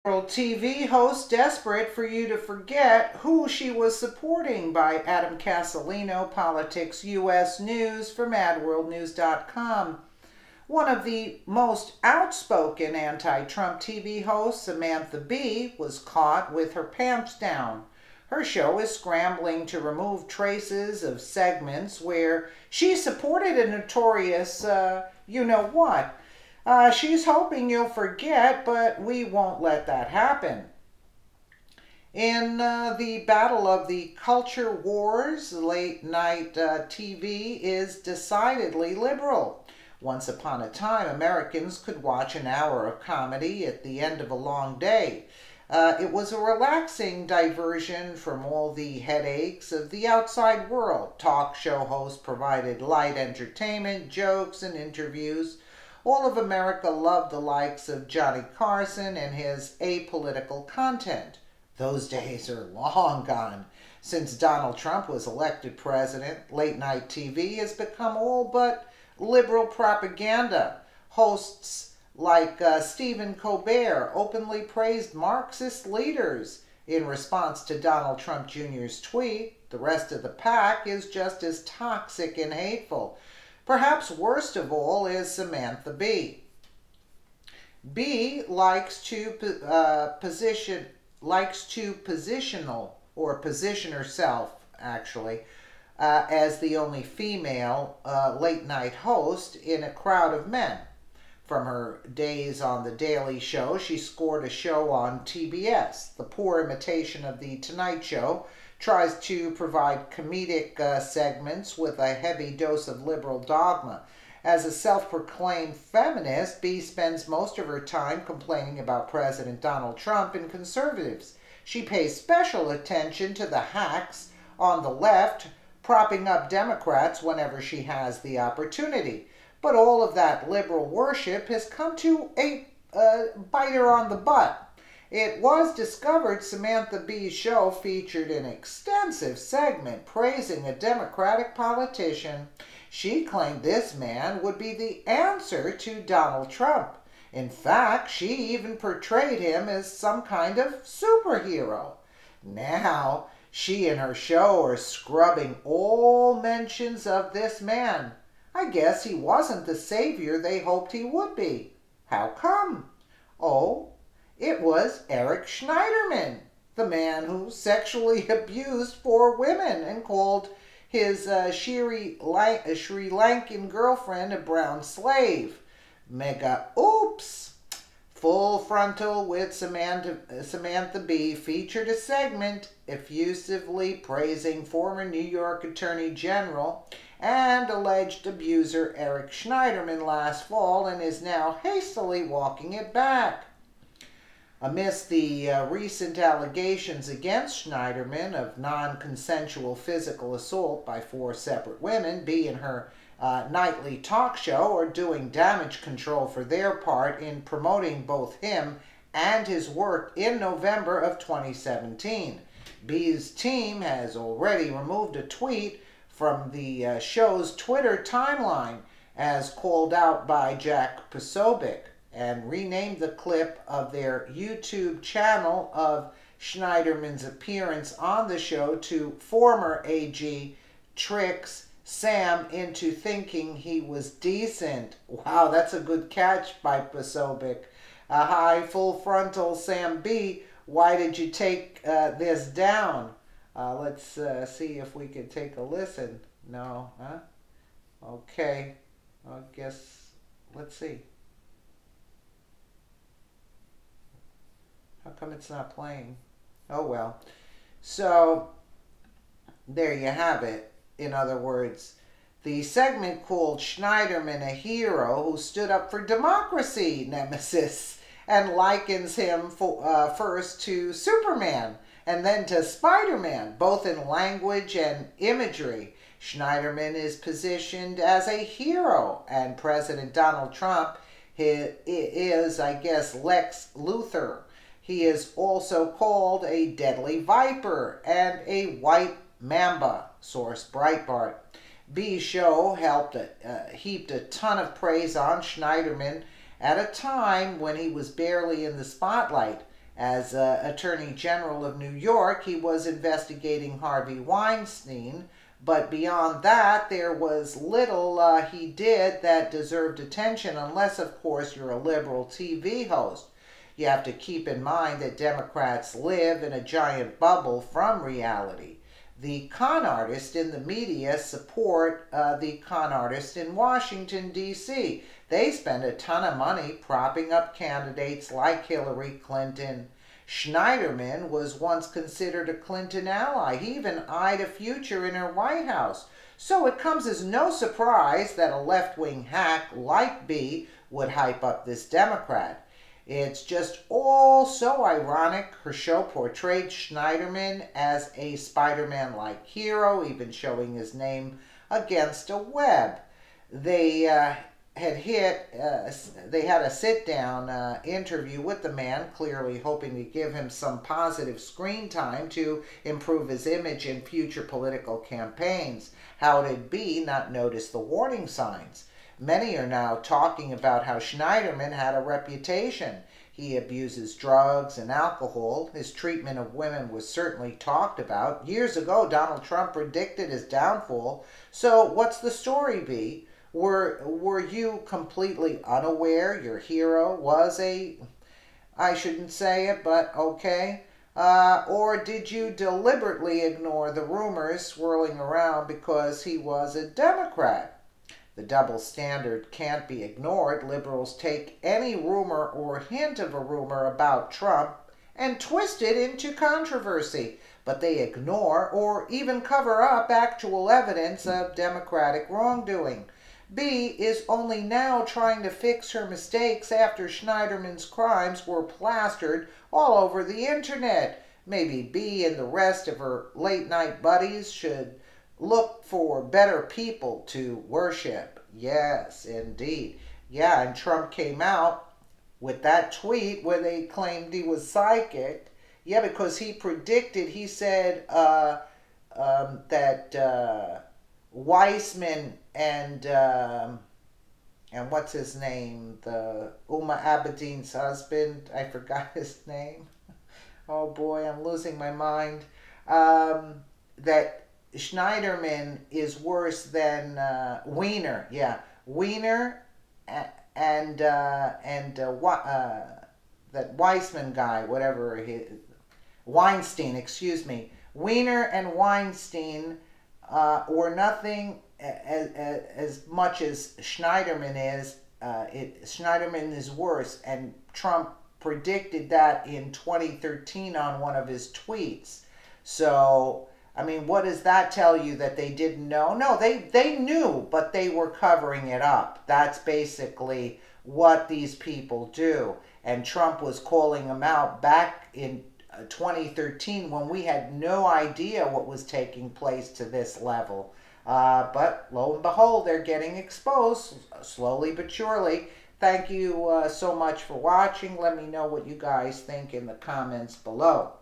TV host desperate for you to forget who she was supporting by Adam Casalino, Politics US News for MadWorldNews.com. One of the most outspoken anti-Trump TV hosts, Samantha Bee, was caught with her pants down. Her show is scrambling to remove traces of segments where she supported a notorious you-know-what. She's hoping you'll forget, but we won't let that happen. In the battle of the culture wars, late night TV is decidedly liberal. Once upon a time, Americans could watch an hour of comedy at the end of a long day. It was a relaxing diversion from all the headaches of the outside world. Talk show hosts provided light entertainment, jokes, and interviews. All of America loved the likes of Johnny Carson and his apolitical content. Those days are long gone. Since Donald Trump was elected president, late night TV has become all but liberal propaganda. Hosts like Stephen Colbert openly praised Marxist leaders. In response to Donald Trump Jr.'s tweet, the rest of the pack is just as toxic and hateful. Perhaps worst of all is Samantha Bee. Bee position herself actually as the only female late night host in a crowd of men. From her days on The Daily Show, she scored a show on TBS. The poor imitation of The Tonight Show tries to provide comedic segments with a heavy dose of liberal dogma. As a self-proclaimed feminist, Bee spends most of her time complaining about President Donald Trump and conservatives. She pays special attention to the hacks on the left, propping up Democrats whenever she has the opportunity. But all of that liberal worship has come to bite her on the butt. It was discovered Samantha Bee's show featured an extensive segment praising a Democratic politician. She claimed this man would be the answer to Donald Trump. In fact, she even portrayed him as some kind of superhero. Now, she and her show are scrubbing all mentions of this man. I guess he wasn't the savior they hoped he would be. How come? Oh, it was Eric Schneiderman, the man who sexually abused 4 women and called his Sri Lankan girlfriend a brown slave. Mega oops! Full Frontal with Samantha Bee featured a segment effusively praising former New York Attorney General and alleged abuser Eric Schneiderman last fall and is now hastily walking it back. Amidst the recent allegations against Schneiderman of non-consensual physical assault by 4 separate women, Bee and her nightly talk show are doing damage control for their part in promoting both him and his work in November of 2017. Bee's team has already removed a tweet from the show's Twitter timeline as called out by Jack Posobiec, and renamed the clip of their YouTube channel of Schneiderman's appearance on the show to former AG tricks Sam into thinking he was decent. Wow, that's a good catch by Posobiec. Hi, Full Frontal Sam B. Why did you take this down? Let's see if we can take a listen. No, huh? Okay, I guess, let's see. How come it's not playing? Oh well. So, there you have it. In other words, the segment called Schneiderman a hero who stood up for democracy, nemesis, and likens him first to Superman and then to Spider-Man, both in language and imagery. Schneiderman is positioned as a hero, and President Donald Trump is, I guess, Lex Luthor. He is also called a deadly viper and a white mamba, source Breitbart. Bee's show heaped a ton of praise on Schneiderman at a time when he was barely in the spotlight. As Attorney General of New York, he was investigating Harvey Weinstein, but beyond that, there was little he did that deserved attention, unless, of course, you're a liberal TV host. You have to keep in mind that Democrats live in a giant bubble from reality. The con artists in the media support the con artists in Washington, D.C. They spend a ton of money propping up candidates like Hillary Clinton. Schneiderman was once considered a Clinton ally. He even eyed a future in her White House. So it comes as no surprise that a left-wing hack like Bee would hype up this Democrat. It's just all so ironic. Her show portrayed Schneiderman as a Spider-Man-like hero, even showing his name against a web. They they had a sit-down interview with the man, clearly hoping to give him some positive screen time to improve his image in future political campaigns. How did Bee not notice the warning signs? Many are now talking about how Schneiderman had a reputation. He abuses drugs and alcohol. His treatment of women was certainly talked about. Years ago, Donald Trump predicted his downfall. So what's the story, Bee? Were you completely unaware your hero was I shouldn't say it, but okay. Or did you deliberately ignore the rumors swirling around because he was a Democrat? The double standard can't be ignored. Liberals take any rumor or hint of a rumor about Trump and twist it into controversy, but they ignore or even cover up actual evidence of Democratic wrongdoing. Bee is only now trying to fix her mistakes after Schneiderman's crimes were plastered all over the internet. Maybe Bee and the rest of her late-night buddies should look for better people to worship. Yes, indeed. Yeah, and Trump came out with that tweet where they claimed he was psychic. Yeah, because he predicted, he said that Weissman and what's his name? The Uma Abedin's husband. I forgot his name. Oh boy, I'm losing my mind. That Schneiderman is worse than Weiner. Yeah, Weiner and that Weissman guy, whatever Weinstein. Excuse me. Weiner and Weinstein were nothing as much as Schneiderman is. Schneiderman is worse, and Trump predicted that in 2013 on one of his tweets. So, I mean, what does that tell you, that they didn't know? No, they knew, but they were covering it up. That's basically what these people do. And Trump was calling them out back in 2013 when we had no idea what was taking place to this level. But lo and behold, they're getting exposed slowly but surely. Thank you so much for watching. Let me know what you guys think in the comments below.